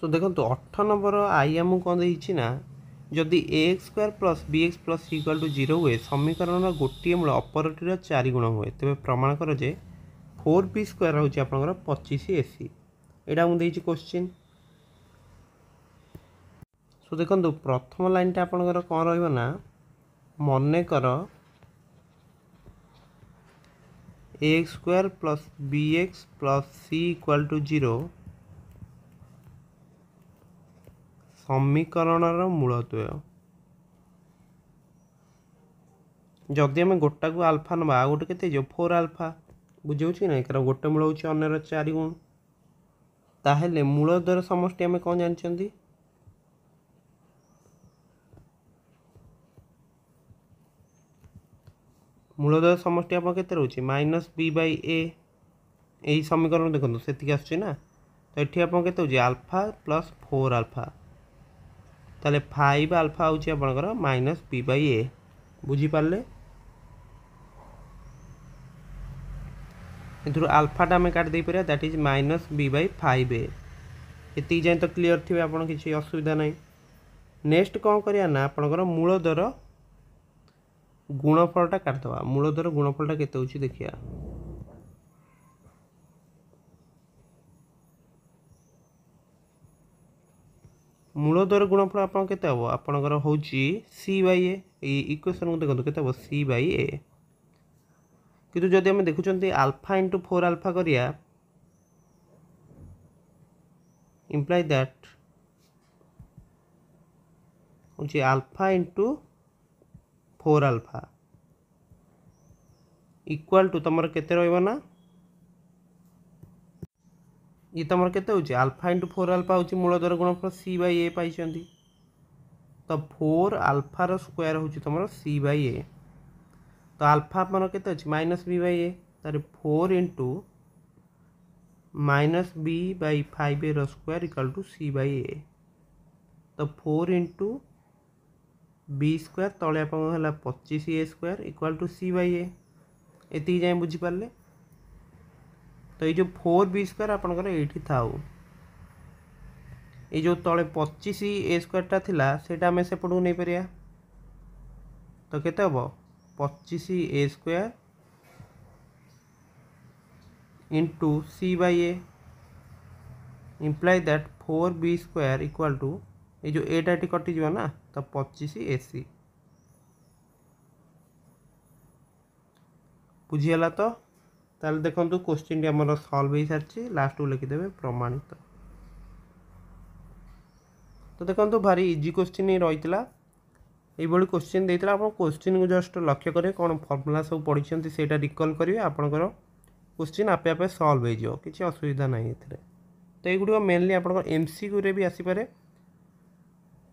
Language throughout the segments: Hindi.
सो देखो 8 नंबर आई आमको कौन देना ना जदि x square plus b x plus c equal to 0 हुए समीकरण गोटे मूल अपरटीर 4 गुण हुए तेज प्रमाण कर जे 4b स्क्वायर हूँ आपंकर 25 AC यहाँ मुझे क्वेश्चन। सो देखो प्रथम लाइन टा आपंकर कौन रहा मन कर x square plus b x plus c equal to 0 समीकरण मूलद्वय जदि आम गोटा को आल्फा नवा आ गोटे के 4 आल्फा बुझे कि ना कारण गोटे मूल हूँ अन्यर 4 गुण ताहेले मूलद्वयर समष्टि आम कौन जानते मूलद्वयर समष्टि आप के रोचे माइनस बी बाई ए यही समीकरण देखो से आसना तो ये आप के आल्फा प्लस 4 आल्फा ताले 5 आल्फा हूँ आपंकर माइनस बी बाई ए बुझीपारे एथुर आल्फाटा आम काट दे पारे that is minus b by 5 a ये जाए तो क्लीयर थे आप किसी असुविधा ना। नेक्स्ट कौन करिया ना आपंकर मूलद्वयर गुणफलटा काटिदेवा मूलद्वयर गुणफलटा केते होची देखिया मूलद्वयर गुणफल आपन केते हबो आपनकर होची सी बाई ए इक्वेशन को देखो केते हबो सी बाई ए किंतु जदि हम देखुचंती अल्फा इंटू 4 अल्फा करिया इम्प्लाई दैट होची alpha into 4 alpha equal to तुम केते रहइबो ना ये तुम केते होची अल्फा इंटू 4 अल्फा होची मूलद्वयर गुणफल सी बाई ए पाइछंती तो 4 अल्फा रो स्क्वायर होची तुम सी बाई ए तो अल्फा अपन केते अछि माइनस बी बाई ए तारे 4 into minus b by 5 a whole square equal to c by a तो 4 इंटू बी स्क्वायर तले आपन 25 a square equal to c by a एति जाए बुझीपारे तो ये जो 4b स्क्वायर आपंकर ये थाउ ये जो तले 25 ए स्क्वायर था सेटा आम सेपट को नहीं पारिया तो केते हम 25 a square into c by a imply that 4b square equal to ये जो एटा कटिज ना तो 25 AC बुझीगला तो ताल देखो क्वेश्चन टी आम सल्व हो सारी लास्ट को लिखिदेवे प्रमाणित तो देखो भारी इजी क्वेश्चन ही रही ये क्वेश्चन देता आप क्वेश्चन को जस्ट लक्ष्य करें कौन फर्मुला सब पढ़ी से रिकल करेंगे आपंकर क्वेश्चन आपे आपे सल्व हो किसी असुविधा ना ये तो ये मेनली आप MCQ भी आसीपे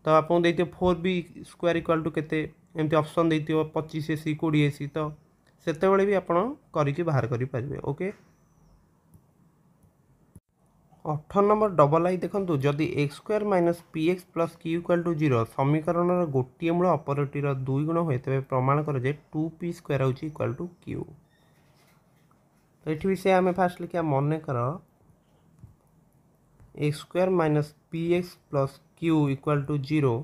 तो आपको देते 4b स्क्वायर इक्वल टू केते एमती ऑप्शन देती 25 AC 20 AC तो सेते भी आप करके बाहर करें ओके। 8 नंबर डबल आई देखो जदि x square minus p x plus q equal to 0 समीकरण गोटे मूल अपरटीर 2 गुण हुए तेज प्रमाण कर 2p स्क्वायर हूँ इक्वल टू क्यू तो ये से आम फास्ट लिखा मन कर x square minus p x plus q equal to 0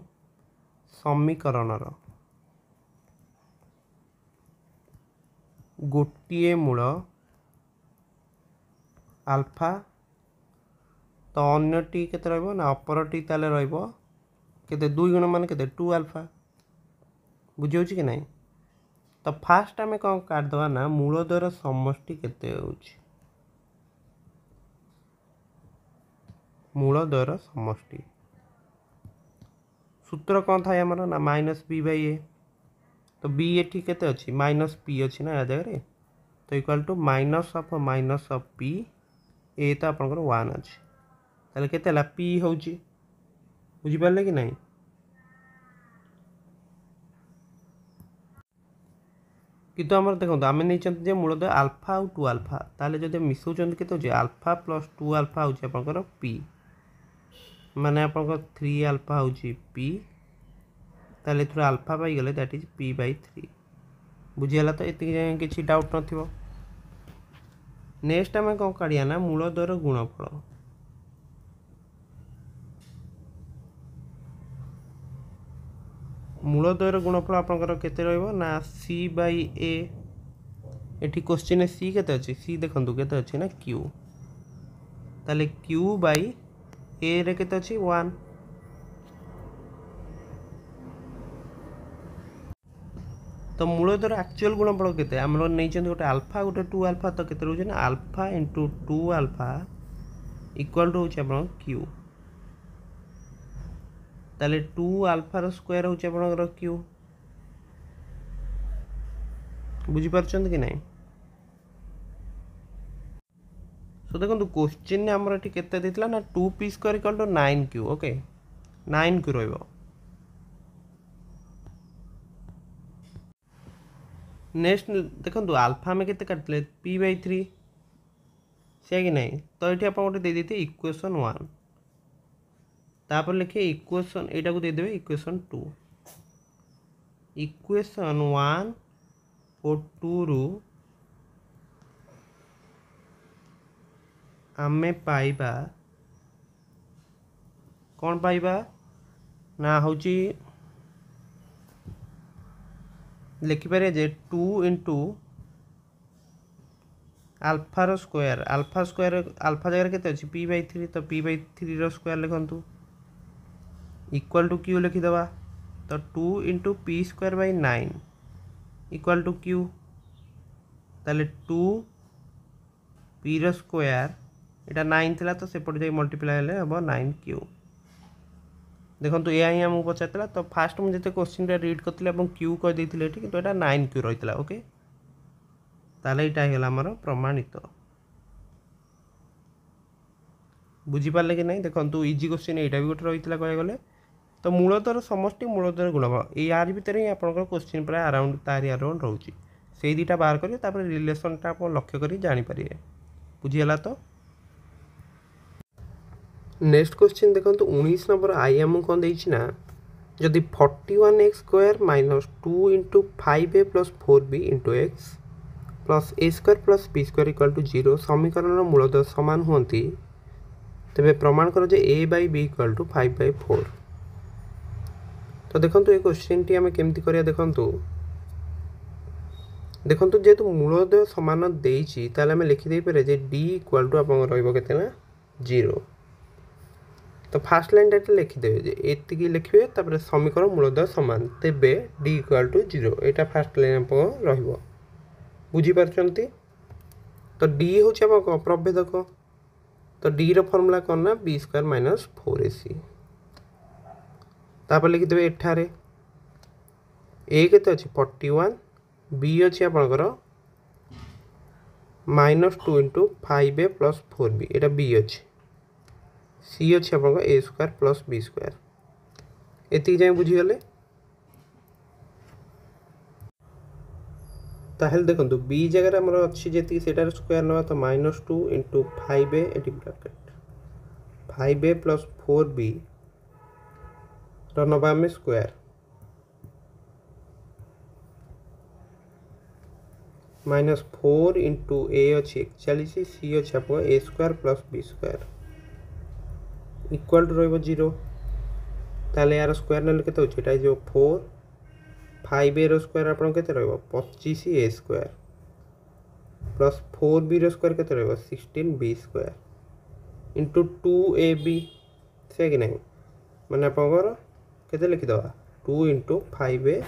समीकरण गोटे मूल आल्फा तो अन्यटी केते रहइबो ना अपरटी ताले रहइबो केते 2 गुण मान केते 2 अल्फा बुझे होची कि नहीं तो फास्ट आम कौन काट दवा ना मूलद्वयर समष्टि केते होची मूलद्वयर समष्टि सूत्र कौन था हमारा ना माइनस बी बाई ए तो बी एटी केते अच्छी माइनस पी अच्छी ना या जगह तो equal to minus of p a तो आपंकर 1 अच्छी ताले केते ला पी होची बुझी पारले कि नहीं किंतु आम देखो आम नहीं मूलतः आल्फा और 2 अल्फा ताले जब मिसौन के आल्फा प्लस 2 अल्फा हूँ आपंकर पी माने आपंकर 3 अल्फा हूँ पी ताले थोड़ा अल्फा पाई गले दैट इज पी बाई 3 बुझीगला तो ये किसी डाउट न नेक्स्ट आम कौन काढ़िया ना मूलद्वयर गुणफल मूलद्वयर गुणफल आपंकर केते रहइबो ना सी बाई ए एठी क्वेश्चन सी केते अछि सी देखंतु केते अछि ना क्यू ताले क्यू बाई ए रे केते अछि 1 तो मूलद्वयर एक्चुअल गुणफल केते हमरो नै छन गोटे अल्फा गोटे 2 अल्फा तो केते रहउछ ना alpha into 2 alpha equal to होछ आपन क्यू ताले 2 अल्फा रो स्क्वायर होछ आपन क्यू बुझी पारछन कि नहीं सो देखो क्वेश्चन ने हमर एठी केते देतला ना 2p square equal to 9q okay 9q रहइबो नेक्स्ट देखो अल्फा में केते काटले p/3 से कि नहीं तो ये आप गोटे दे देते इक्वेशन 1 तापर लिखे इक्वेशन एटा को दे देबे इक्वेशन 2 इक्वेशन 1 और 2 रु आमे पाइबा कौन पाइबा ना होची लिखि पारे जे 2 into alpha whole square alpha जगह केते अछि p/3 तो p/3 रो स्क्वायर लिखंतु इक्वल टू क्यू लिखि दबा तो 2 into p square by 9 equal to q ताले 2 पी रो स्क्वायर एटा 9 थिला तो सेपट जाई मल्टीप्लाई हेले हबो 9q देखंतु ए आई हमहु पचातला तो फास्ट मु जते क्वेश्चन रे रीड करथिले এবং q कह देथिले एठी किंतु एटा 9q रहितला ओके ताले एटा हेला हमर प्रमाणित बुझी पाले कि नहीं देखंतु इजी क्वेश्चन एटा भी गोटे रहितला कह गले तो मूलधर समष्टि मूलधर गुणफल ए यार भीतर ही आपनकर क्वेश्चन प्राय अराउंड तारी अराउंड रहउची सेही दीटा बाहर करियो तापर रिलेशन टा आपन लक्ष्य करी जानि परिए बुझी हला तो नेक्स्ट क्वेश्चन देखंतु 19 नंबर आई एम कोन देछि ना जदि 41x square minus 2 into 5a plus 4b into x plus a square plus b square equal to 0 समीकरण मूलधर समान होंती तबे प्रमाण कर जे a by b equal to 5/4 तो देखंतु ए क्वेश्चन टी हमें केमती करिया देखंतु जेतु मूलधर समान देछि ताले हमें लिखि दे पारे जे d इक्वल टू आपन रहइबो केते ना 0 तो फास्ट लाइन डाटा लिखिदेवे जे एतिकी लिखिबे तापर समीकरण मूलधर समान तेबे d equal to 0 Etah fast line आप रहिबो बुझी पारछंती तो d होछि आपन प्रभेदक तो d रो फार्मूला कोन ना b स्क्वायर माइनस 4ac तापर लिखिदेवे एठारे a केते अछि 41 b अछि आपनकर -2 इंटू 5a प्लस 4b एटा b अछि सी अच्छे आप a square plus b square एति जाए बुझीगले ताहेल देखंतु बी जगह हमर अछि जेति सेटार स्क्वायर नवा तो -2 into 5a eighty bracket 5a plus 4b नवा में स्क्वायर -4 इंटू a अच्छी 41 सी अच्छे आप a square plus b square equal to रहिबो 0 ताले यार स्क्वायर नेले केते होछि एटा जो 4 5a रो स्क्वायर आपन केते रहइबो 25a स्क्वायर प्लस 4b रो स्क्वायर केते रहइबो 16b स्क्वायर इनटू 2ab से कि नहीं माने आपन केते लिखि दवा 2 इंटू 5a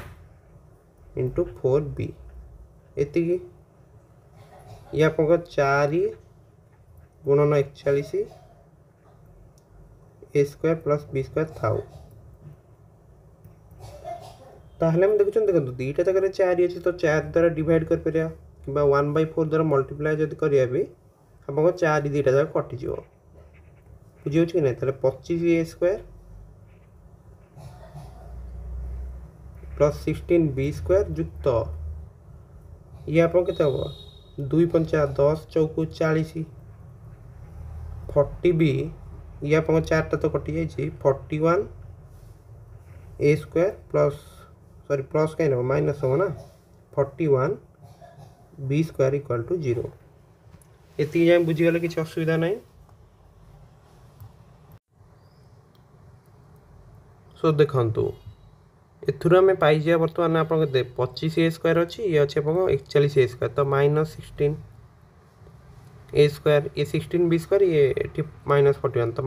इंटू 4b एति ये आपन 4 गुणन 41 ए स्क्वायर प्लस बी स्क्वायर थाउ ताहले हम देखुछन दीटा जगह 4 अछि तो 4 द्वारा डिवाइड कर परिया किबा 1/4 द्वारा मल्टीप्लाई जदि करिया भी हमको 4 दीटा जगह कटि जिवो बुझियो कि नै ताले 25a square plus 16b square जुक्त ये आपन केते हो 2 5 10 चौको 40 40b ये आपन 4 टा तो कटि जाई छी 41 a square plus sorry plus कहीं ना माइनस हो ना 41 b स्क्वायर इक्वल टू 0 एति जाय बुझिगले किछ असुविधा नै सो देखंतु एथुरु आम पाई बर्तमान आप 25a² अच्छी ये अच्छे 41a², तो -16 a² ये 16b² ये -41, तो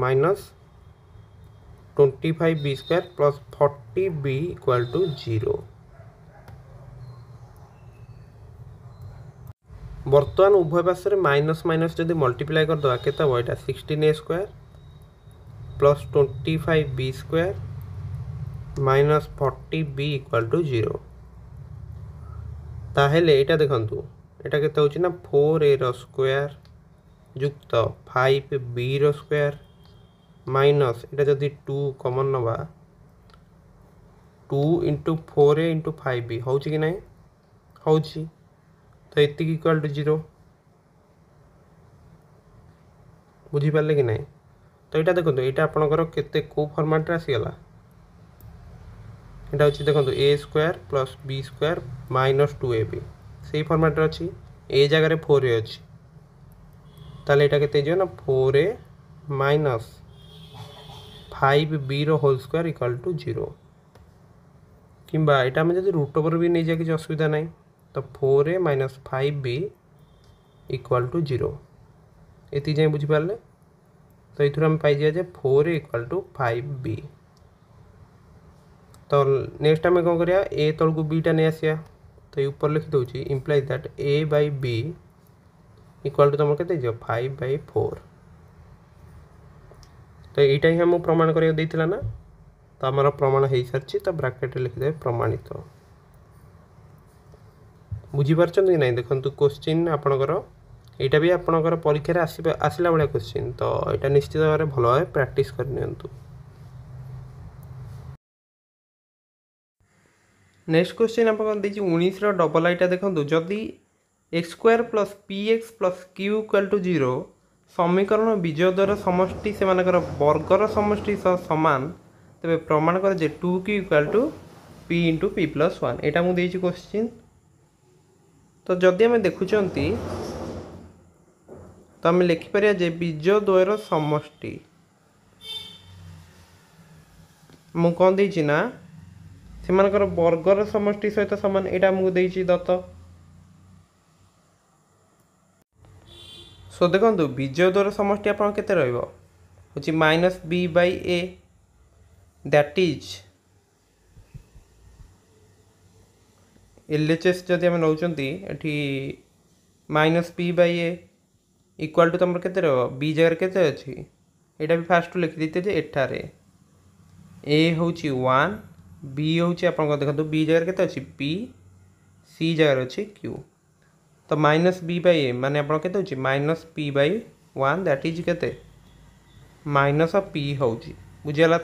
-25b² प्लस 40b = 0। बर्तमान उभय पार्श्व माइनस माइनस जदि मल्टीप्लाई करदे के 16a² plus 25b² minus 40b = 0। ताहेले एटा देखंतु एटा केते होची ना 4a² युक्त 5b² माइनस एटा जदि 2 कॉमन नबा 2 × 4a × 5b होची कि नहीं होची, तो एति = 0। बुझी पाले कि नहीं? तो एटा देखंतु एटा आपनकर केते को फॉर्मेट रे आसीगला, एटा होची देखंतु a² plus b² minus 2ab सेही फॉर्मेट रे अछि, ए जगह रे 4a अछि, ताले एटा केते जो ना 4a माइनस 5b रो होल स्क्वायर इक्वल टू 0। किंबा एटा हम जदि रूट ओवर भी नहीं जा कि असुविधा नहीं, तो 4a माइनस 5b = 0। एति जाय बुझी पाले, तो इथुर हम पाई जे 4a = 5b। तो नेक्स्ट आम कौन करिया ए तल को b टा नहीं आसिया, तो ये ऊपर लिखि दउची इम्प्लाइज दैट a/b = तुम केते जो 5/4। तो एटा ही हम प्रमाण करिया देइथिला ना, तो हमर प्रमाण हेई सरछि, तो ब्रैकेट रे लिखि दे प्रमाणित। बुझी पारछन कि नहीं? देखंतु क्वेश्चन आपनकर एटा भी आपनकर परीक्षा रे आसिला बळा क्वेश्चन, तो एटा निश्चित भाबरे भलो भाबे प्रैक्टिस कर नियंतु। नेक्स्ट क्वेश्चन आप 19 रो डबल आईटा देखो, जदि x² plus px plus q = 0 समीकरण बीजोड़ द्वारा समष्टि से वर्गर समष्टि समान, तेरे प्रमाण कर 2q = p × p + 1। यहाँ मुझे क्वेश्चन, तो जदि आम देखुंत तो आम लिखिपर जे बीजोड़ द्वयर समष्टि मु कौन देछि ना सेमानकर वर्गर समष्टि सहित समान, यहाँ आमको देछि दत्त। सो देखो बीजोड़ द्वयर समष्टि आप केते रहइबो होछि -b/a, दैट इज LHS जदि आम नौचंती एठी -p/a इक्वल टू तुम केते रहइबो b जगह केते अछि, एटा भी फास्ट लिखि देते जे एठारे a होछि 1, b होछि आपन देखंतु b जगह केते अछि p, c जगह अछि q, तो -b/a माने आपन केते होछि -p/1 दैट इज केते -p होछि। बुझियला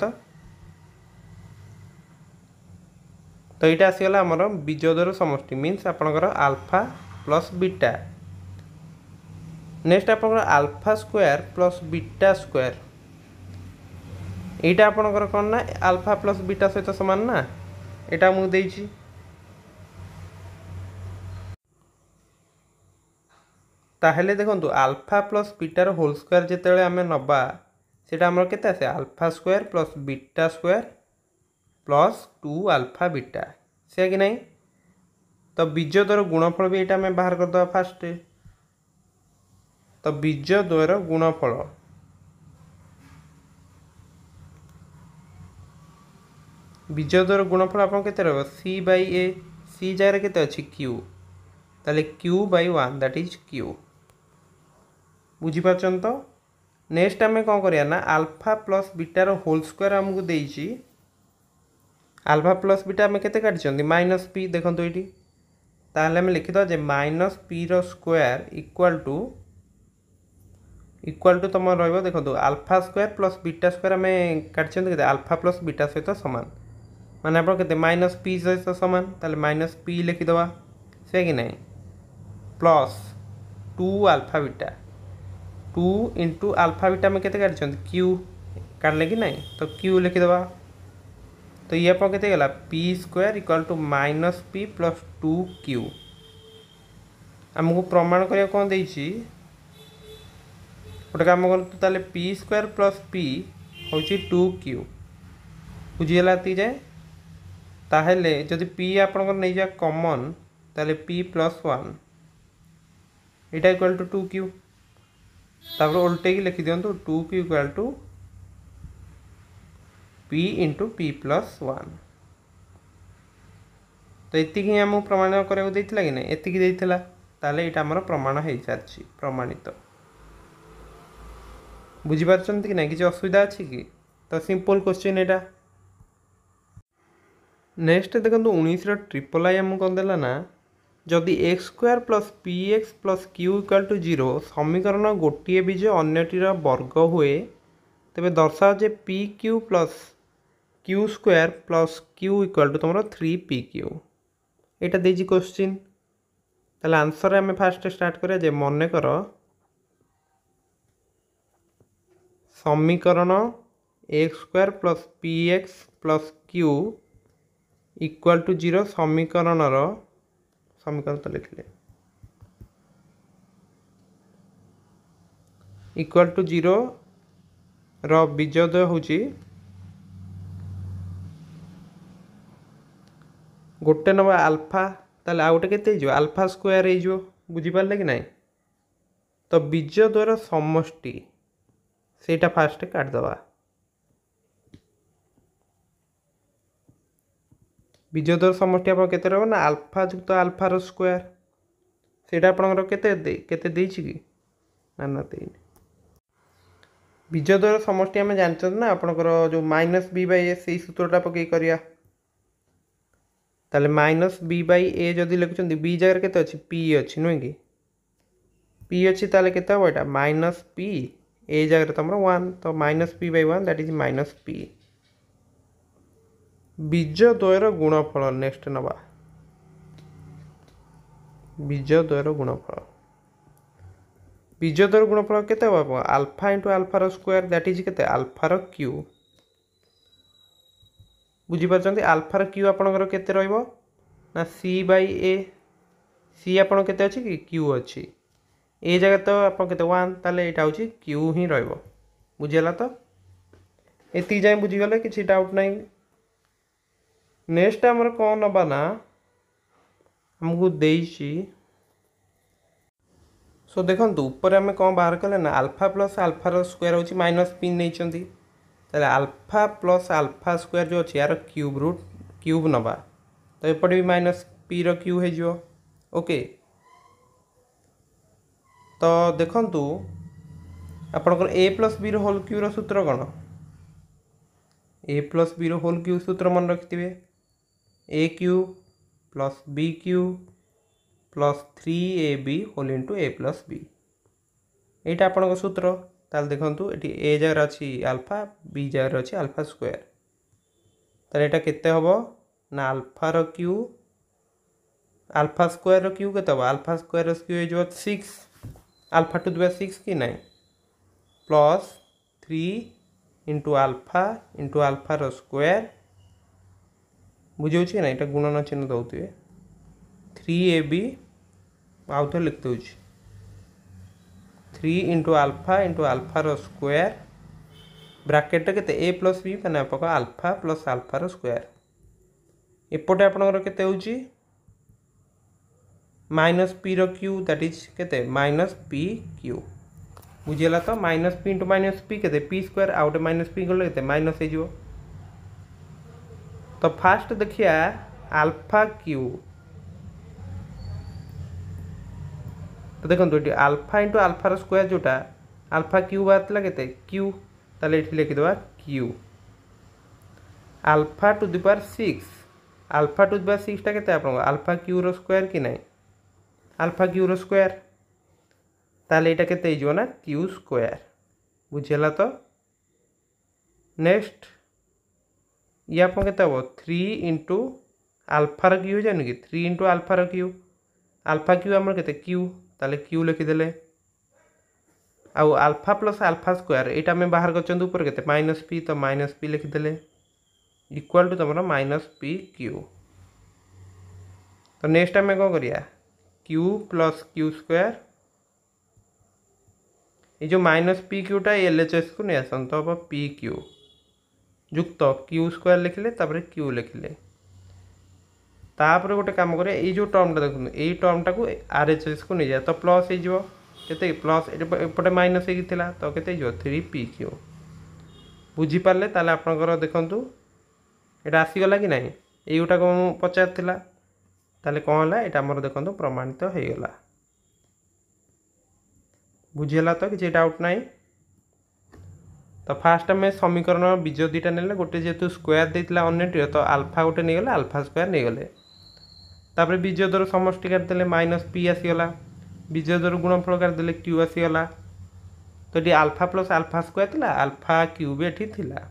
तो यहाँ आसीगला आमर बीजोड़ द्वयर समष्टि मीन्स आपनकर अल्फा प्लस बीटा। नेक्स्ट आपनकर α² प्लस β², यहाँ आपनकर कौन ना अल्फा प्लस बीटा सहित समान ना, यहाँ मुझे देछि। ताहेले देखंतु अल्फा प्लस बीटार होल स्क्वायर जेतेबेले आमे नबा सेटा हमर केते आसे α² प्लस β² प्लस 2α बीटा, से कि नहीं? तो बीजोड़ द्वयर गुणफल भी यहाँ बाहर करदे फास्ट। तो बीजोड़ द्वयर गुणफल आप केते रहबो c/a, c जगह केते अछि q, ताले q/1 दैट इज q। बुझी पारछन तो? नेक्स्ट आमे कोन करिया ना अल्फा प्लस बीटा रो होल स्क्वायर हमकु देइछि, अल्फा प्लस बीटा आमे केते काटिछंती -p देखंतु एठी, ताले हम लिखि द जे -p whole square equal to तुम रहइबो देखंतु α² प्लस β² आमे काटिछंती केते अल्फा प्लस बीटा सहित समान, माने आपण केते -p सहित समान, ताले -p लिखि दवा, से कि नहीं? प्लस 2α बीटा, 2 × α बीटा में केते काटिछंती q काटले कि नहीं, तो q लिखि दवा। तो ये अपन केते गेला p² = -p प्लस 2q। हमको प्रमाण करिया कोन देइछि, गोटे काम करतु ताले p² प्लस p होछि 2q। बुझियला ती जाय? ताहले जदि पी आपन नहीं जा कॉमन ताहले पी प्लस 1 इटा इक्वल टू 2q तापर उल्टे की लिखि दियंतु 2q equal to p into p plus 1 तो ये ही आमको प्रमाण करा कि ना एति ताले ये आमर प्रमाण हो सारी प्रमाणित बुझीपार कि ना किसी असुविधा अच्छी कि तो सिंपल क्वेश्चन एटा नेक्स्ट देखो 19 ट्रिपल आई आमको कौन देला ना जदि x square plus p x plus q equal to 0 समीकरण गोटे बीज अन्यटीर वर्ग हुए तेरे दर्शाओ जे p q plus q square plus q equal to तुम 3 PQ यहाँ देजी क्वेश्चन ताले आंसर आम फास्ट स्टार्ट करा जे मन कर समीकरण x square plus p x plus q equal to 0 समीकरण तो लिखले इक्वल टू 0 बीजोदय हूँ गोटे नंबर आल्फा ताले आ गोटे के आल्फा स्क्वायर हो बुझीपारे कि ना तो बीजद्वयर समष्टि सेटा फास्ट काटदबा बीजद्वयर समष्टि आप केते रहबो ना आल्फा युक्त आल्फार स्क्वायर सेटा आपनकर केते देछि कि ना ना देइनि बीजद्वयर समष्टि आम जानते ना आपनकर जो माइनस बी बाई ए से सूत्रटा पकई करिया ताले माइनस बी बाई ए जदि लिखुछंती बी जगह केते अछि पी अछि नुहे कि पी अछि ताले केते हो एटा माइनस पी ए जगह तुम 1 तो minus p by 1 that is minus p बीजद्वयर गुणफल नेक्स्ट नबा बीजद्वयर गुणफल बीजद्वयर गुणफल केते हो अल्फा इंटू अल्फार स्क्वायर दैट इज केते अल्फार क्यू बुझीपार आल्फार क्यू आपणकर केते रहिबो ना सी बाई ए सी आपण केते अछि कि क्यू अछि ए जगह तो आप केते 1 ताले एटा होछि क्यू ही रहिबो बुझियला तो एति जाय बुझिगले किछि डाउट नै नेक्स्ट हमर कोन नबा ना हमकु देइछि सो देखंतु ऊपर हमें कौन बाहर कले ना अल्फा प्लस अल्फार स्क्वायर होछि माइनस पी नहीं ताले अल्फा प्लस अल्फा स्क्वायर जो अच्छे यार क्यूब नबा तो एपटे भी माइनस पी क्यू हो ओके तो देखंतु आपनकर a plus b whole cube सूत्र कौन a plus b whole cube सूत्र मन रखिथे a cube plus b cube plus 3ab whole into a plus b यहाँ आपन सूत्र ताल देखंतु एटी ए जगह अच्छी अल्फा बी जगह अच्छी अल्फा स्क्वायर ताले एटा केते हबो ना अल्फार क्यू अल्फा स्क्वायर क्यू केते हबो अल्फा स्क्वायर क्यू हो 6 अल्फा टू द 6 कि नहीं प्लस 3 इंटू अल्फार स्क्वायर बुझे ना यहाँ गुणन चिन्ह दौथे 3ab आउ थे लिखते 3 इंटू अल्फार स्क्वायर ब्रैकेट के ए प्लस बी मैंने आप अल्फा प्लस अल्फार स्क्वायर एपटे आपनकर केते होची minus p q that is केते माइनस पी क्यू बुझेला तो minus p into minus p केते p square out minus p गले केते माइनस हो जिवो तो फास्ट देखिया अल्फा क्यू तो देखो ये अल्फा इंटू अल्फार स्क्वायर जोटा अल्फा क्यू बाहर के क्यू ताले ये लिखिदेवा cube alpha to the power 6 alpha to the power 6 टा केते आपन अल्फा क्यू रो स्क्वायर कि नहीं अल्फा क्यू रो स्क्वायर ताले एटा केते हिजो ना क्यू स्क्वायर बुझेला तो नेक्स्ट ये आपन केते हो 3 इंटू अल्फार क्यू जान कि 3 इंटू अल्फार क्यू हमर केते क्यू ताले क्यू लिखिदेले आउ अल्फा प्लस अल्फा स्क्वायर यहाँ आम बाहर कर ऊपर के माइनस पी तो माइनस पी लिखिदेले इक्वल टू तुम माइनस पी क्यू तो नेक्स्ट आम कौन करिया क्यू प्लस क्यू स्क्वायर ये जो माइनस पी क्यूटा एलएचएस को नहीं आसत तो हम पी क्यू युक्त क्यू स्क्वायर लिखिले क्यू लिखिले तापर गोटे कम करें ये जो टर्मटा देखो यही टर्मटा को आरएचएस को नहीं जाए तो प्लस हो केते प्लस एपटे माइनस होता तो केते 3pq बुझीपारे ताले आपणकर देखु यहाँ आसीगला कि नहीं युटा को पचार ताले कौन है यहाँ आमर देखो प्रमाणित हो गला बुझीगला तो किसी डाउट ना तो फास्ट आम समीकरण बीज दुईटा ने गोटे जेहतु स्क्वायर देता अन्य तो आल्फा गोटे नहीं गले आल्फा स्क्वायर नहीं गले तापर बीज दर समष्टि काटिदेले माइनस पी आसीगला बीज दर गुणफल काटिदेले क्यू आसीगला तो ये आल्फा प्लस आल्फा स्क्वायर थिला आल्फा क्यू भी एठी थिला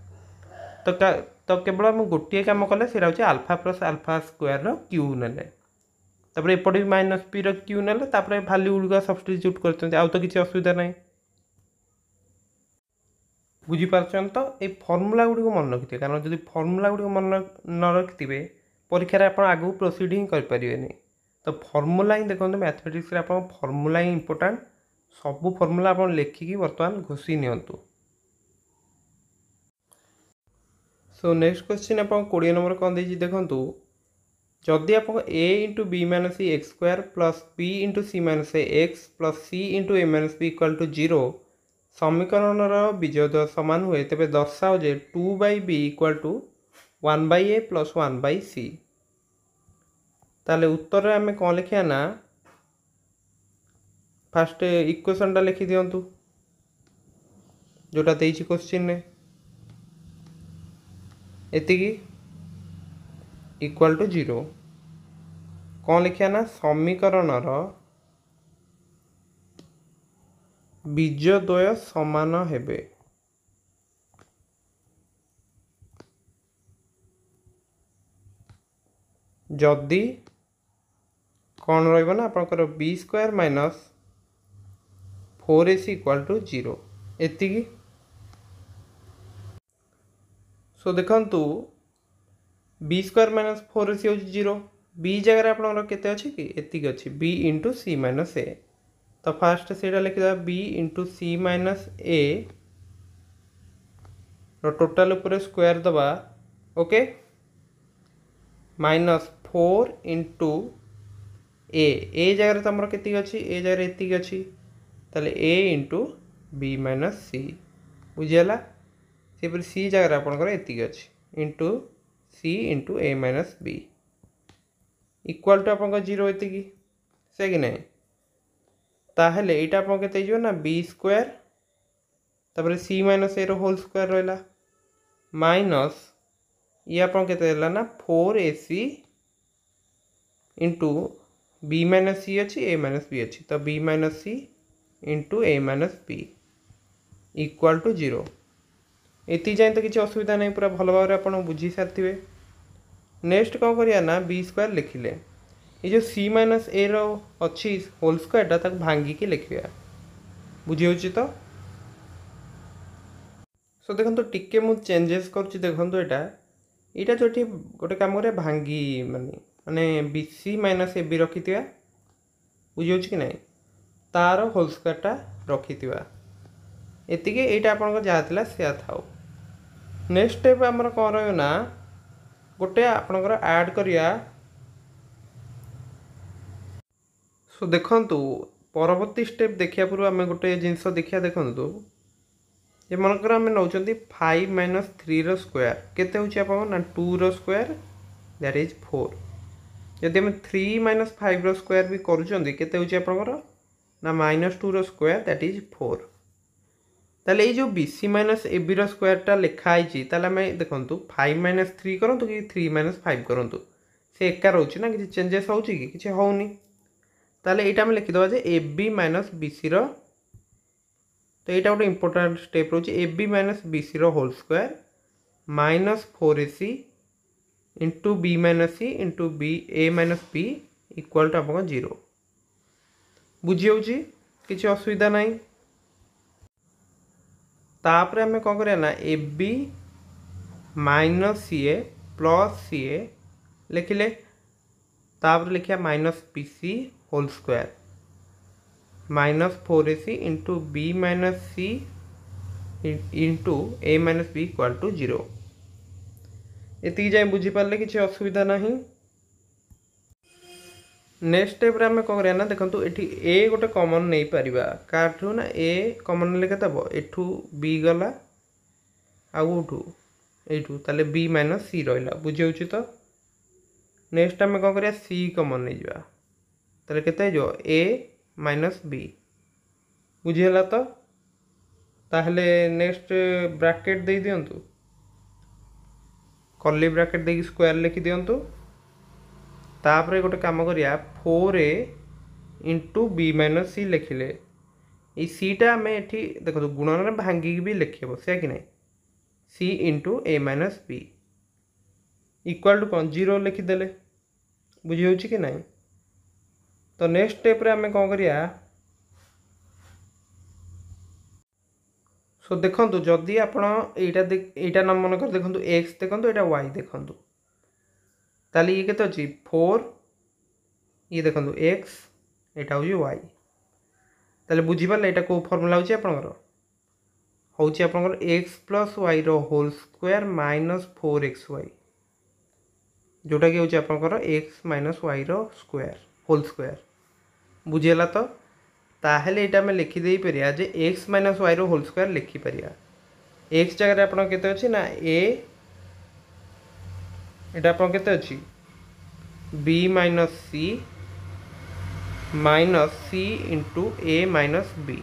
तो केवल आम गोटे कम कले से alpha plus alpha square Q नेले तापर एपटे भी माइनस पी क्यू नेले तापर भैल्यू गुड़िक सब्स्टिट्यूट करते आउ तो किसी असुविधा नहीं बुझीपार तो ये फर्मूला गुड़िक मन रखिए कारण जब फर्मूला गुड़िक मन न रखिथे परीक्षार आप आगू प्रोसीड ही करें तो फर्मूला ही देखो मैथमेटिक्स आप फर्मूला ही इंपोर्टाट सबू फर्मूला आप लिखिकी बर्तमान घोषी नियंतु सो नेक्स्ट क्वेश्चन आप 20 नंबर कौन देखिए देखो जदि आप a into b minus c x square plus b into c minus x plus c into a minus b equal to 0 समीकरण बीजोदय सामान हुए तेज दर्शाओ जे 2/b equal to 1/a plus 1/c ताले उत्तर आम कौन लिखा ना फास्ट इक्वेशनटा लिखि दिंतु जोटा देछि क्वेश्चन ने एतिकी इक्वाल टू 0 कौन लिखा ना समीकरणर बीजद्वय समान हेबे जदि कौन रहा आपंकर b square minus 4ac equal to 0 एतिकी सो देखंतु बी स्क्वायर माइनस 4ac हूँ 0 बी जगह आप अच्छी कि एतिकी अच्छी b into c minus a तो फास्ट से लिखिदा b into c minus a total उपर स्क्वायर दबा ओके माइनस 4 इंटू ए जगह तुम के अच्छी ए जगह एति अच्छी ताले a into b minus c बुझीगला से सी जगह आपंकर एति अच्छी into c into a minus b equal to आप 0 एति से कि नहीं ताहले यहाँ आप के ना बी स्क्वायर तापर सी माइनस ए होल स्क्वायर रहा माइनस ये आप ना 4ac इंटू बी माइनस सी अच्छी ए माइनस बी अच्छी तो b minus c into a minus b equal to 0 एति जाए तो किसी असुविधा नहीं पूरा भल भाव आप बुझी सारी नेक्स्ट कौन करिया ना बी स्क्वायर लिखिले ये जो सी माइनस ए रही होल स्क्वायरटा भांगिकी लिखा बुझी हो तो सो देखो टिके मु चेंजेस कर देखो यहाँ जो गोटे कम कर भांगी माने b c minus a b रखी बुझी कि नहीं तार होल स्क्वायरटा रखी एतिके यहाँ आप जहाँ से था नेक्स्ट स्टेप आमर कौन रहा गोटे आपणकर ऐड करिया सो देखंतु परवर्ती स्टेप देखिया पूर्व आम गोटे जिनस देखिया देखंतु ये मनकर आम नौ 5 माइनस 3 रो स्क्वायर केते होची आपन ना 2 रो स्क्वायर दैट इज 4 यदि हम 3 माइनस 5 रो स्क्वायर भी करूचंदी केते होची आपनकर ना माइनस 2 रो स्क्वायर दैट इज 4 ताले ये जो बीसी माइनस ए बी रो स्क्वायरटा लिखाई ताले आम देखंतु 5 माइनस 3 करंतु कि 3 माइनस 5 करंतु से एका रोची ना किसी चेंजेस होची कि किसी होउनी ताले एटा हम लिखिदबा जे a b minus b c whole तो यहाँ गोटे इंपोर्टाट स्टेप रोचे a b minus b c रो whole square minus 4ac into b minus c into b a minus b equal to आप 0 बुझी हो किसी असुविधा नहीं तापर आम कौन करिया ना a b minus c a plus c a लिखिले तापर लिखिया minus b c whole square minus 4ac into b minus c into a minus b equal to 0 ये जाए बुझीपारे किसी असुविधा नहीं नेक्स्ट स्टेप रे आम कौन करिया ना देखो ये ए गोटे कॉमन नहीं पारिबा काठू ना ए कॉमन ले केते हबो एठू बी गला आउठू एठू ताले बी माइनस सी रहिला बुझे होची तो नेक्स्ट आम कौन करिया सी कॉमन नहीं जावा ताले केते जो ए माइनस बी बुझीगला तो ताहले नेक्स्ट ब्रैकेट दे दियंतु कर्ली ब्रैकेट देकी स्क्वायर लिखि दियंतु तापर गोटे काम करिया 4a इंटू बी माइनस सी लिखिले ये सीटा आम एठी देखो गुणन भांगी भी लिखेब से कि नहीं c into a minus b equal to कौन 0 लिखिदेले बुझी होची कि नहीं। तो नेक्स्ट स्टेप रे आम कौन करिया सो देखो जदि आप न मन कर देखो एक्स देखो यहाँ वाई देखो ताली ये केते अच्छी 4 ये देखो एक्स यहाँ हूँ वाई ताले बुझीपारे यहाँ कौ फर्मूला हूँ आपंकर x plus y whole square minus 4xy जोटा कि हूँ आपंकर x minus y square whole square बुझीगला तो ताहले यहाँ आम लिखिदे पारिया जे x minus y whole square लिखिपर एक्स जगह आप केते अच्छी ना ए यहाँ आप केते अच्छी B minus c into a minus B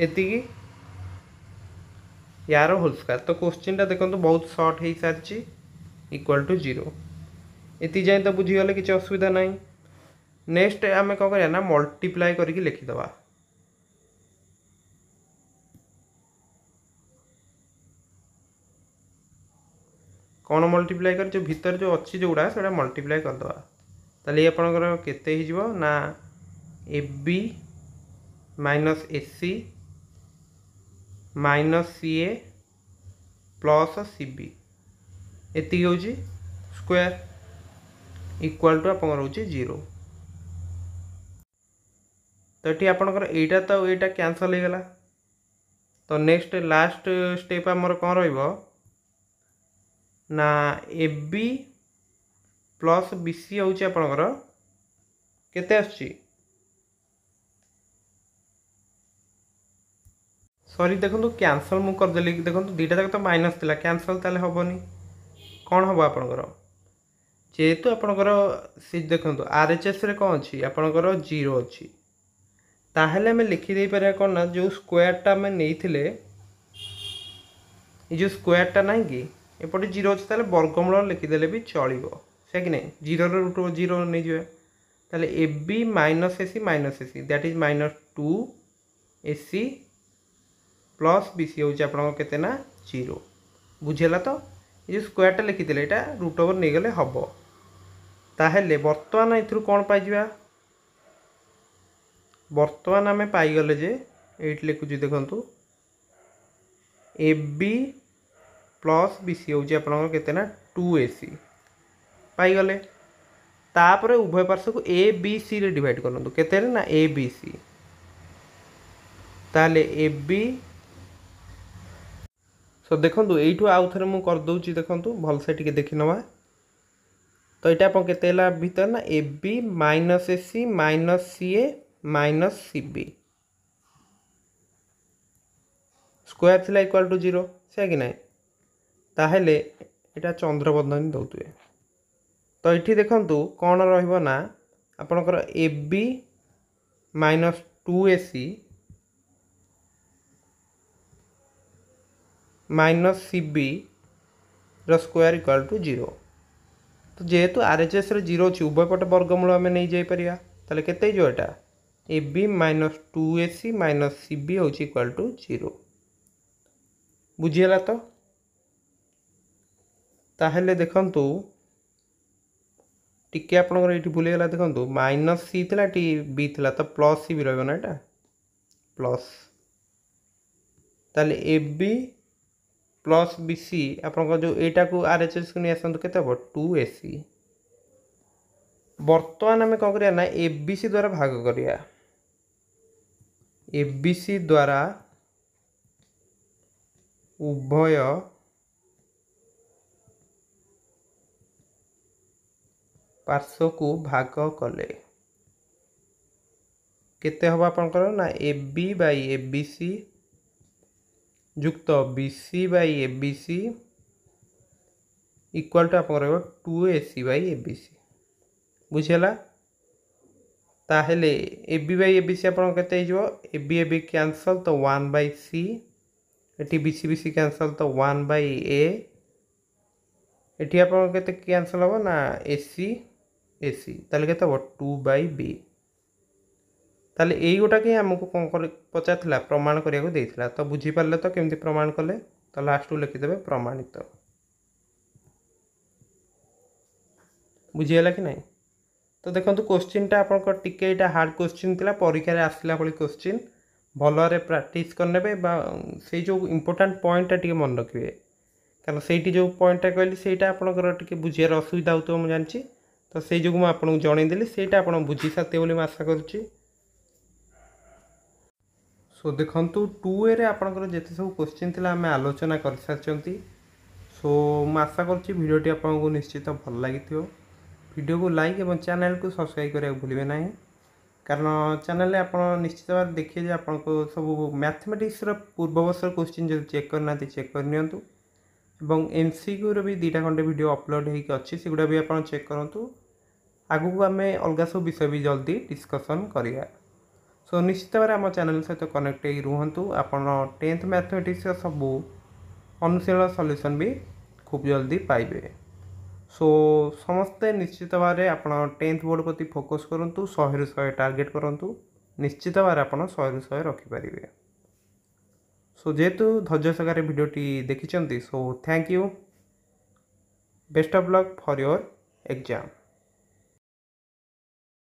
एति यार होल स्क्वायर। तो क्वेश्चन टा देखो बहुत सर्ट हो सारी इक्वल टू 0 एति जाए तो बुझीगले किसी असुविधा ना। नेक्स्ट आम कौन करिया ना मल्टीप्लाई करके लिखिदबा कौन मल्टीप्लाई कर जो भीतर जो अच्छी जो गुड़ा से मल्टीप्लाई करदे ताले ये आपंकर केते हो ना a b minus a c minus c a plus c b एति हूँ स्क्वायर इक्वाल टू आपंकर हूँ 0। तो ये आपंकर एटा तो यहाँ कैंसल हो गला। तो नेक्स्ट लास्ट स्टेप आमर कौन रहिबो ना a b plus b c हूँ आपंकर केते आसुची सॉरी देखो कैंसल मु करदेली देखो दुईटा तक तो माइनस थिला कैंसल ताले हेनी कौन हम आपंकर जेहेतु आपंकर सी देखो आर एच एस रे कौन अच्छी आपंकर 0 अच्छी ताहले आम लिखिदे पारे कौन ना जो स्क्वायरटा आम नहीं जो स्क्वायरटा ना कि एपटे 0 अच्छे ताले वर्गमूल लिखिदेले भी चलो से कि नहीं 0 रूट 0 नहीं जाए ताले a b minus a c that is minus 2 a c plus b c हूँ आपते ना 0 बुझेगा। तो ये स्क्वायरटा लिखिदे यहाँ रूट ओवर नहीं गले हम ताहले बर्तमान एथुरु कौन पाइबा बर्तमान आम पाईगले जे ये लिखुची देखु a b plus b c हूँ आपते ना 2ac पाईगले तापर उभय पार्श्व को ए बी सी रे डिवाइड करूँ केते ना ए बी सी ताले ए बी सो देखो यू आउ थे मुझे करदे देखूँ भलसे टे देखी नवा। तो यहाँ आप के भीतर ना a b minus a c minus c a minus c b square थी इक्वाल टू 0 से कि ना ताहले यहाँ चंद्रबंधनी दौथे। तो ये देखु कौन रहा आपणकर a b minus 2ac minus c b square equal to 0। तो जेहेतु आर एच एस 0 अच्छी उभय पटे वर्गमूल आम नहीं जापर ताले केते जो एटा a b minus 2ac minus c b हूँ इक्वाल टू 0 बुझीगला। तो ताहले देखंतु टिके आपनकर ये भूलीगला देखंतु माइनस सी थिला टी बी थिला तो प्लस सी भी रहिबो ना एटा प्लस ताले a b plus b c आपनकर जो एटा को आर एच एस को नहीं आसतु केते हो 2ac बर्तमान आम कौन करिया ना ए बी सी द्वारा भाग करिया ए बी सी द्वारा उभय पार्श्व को भाग कले केते हम आपंकर ना a b by a b c युक्त b c by a b c equal to आपंकर 2ac by a b c बुझीगला ताहले a b by a b c आपन केते हो ए बी कैंसल तो 1 बाई सी एटी बी सी कैंसल तो 1 बाई ए एटी आपन केते कैंसल हो ना एसी एसी ताले केते हो 2 बाई बी ताले एई गोटा के हमको कोन कर पचारथिला प्रमाण करिया को देथिला तो बुझी पारले तो केमती प्रमाण कले तो लास्ट को लिखि देबे प्रमाणित बुझीगला कि नहीं तो देखो क्वेश्चन टा आपन टिके एटा हार्ड क्वेश्चन थिला परीक्षा रे आसला पळी क्वेश्चन भलरे प्रैक्टिस करनेबे से जो इंपोर्टेंट पॉइंट टा टिके मन रखिबे कारण सेठी जो पॉइंट टा कहली सेटा आपनकर टिके बुझियार असुविधा होतो हम जानची तो से जो मैं आपन जणै देली सेटा आपन बुझी साथे बोली आशा करची सो देखंतु 2a रे आपनकर जेते सब क्वेश्चन थिला हमें आलोचना कर सारचंती सो मैं आशा करची वीडियो टी आपनको निश्चित भल लागिथियो वीडियो को लाइक और चैनल को सब्सक्राइब करने भूलिए ना कारण चैनल आप निश्चित भाव देखिए जे आपन को सब मैथमेटिक्स पूर्व वर्ष क्वेश्चन जो चेक करना चेक करनी एमसीक्यू रो भी 2टा खंडे वीडियो अपलोड होगी अच्छी से गुड़ा भी आप चेक करूँ आगू को आम अलग सब विषय भी जल्दी डिस्कसन करिया सो निश्चित भाव आम चैनल सहित कनेक्ट रुहतु आपन 10th मैथमेटिक्स सब अनुशीलन सॉल्यूशन भी खूब जल्दी पाइबे सो समस्ते निश्चित भाव आप 10th बोर्ड प्रति फोकस करूँ 100 ରୁ 100 टार्गेट करूँ निश्चित भाव आप 100 ରୁ 100 रखिपारे सो जेहेतु धैर्य सहकारे वीडियोटी देखिं so thank you best of luck for your exam.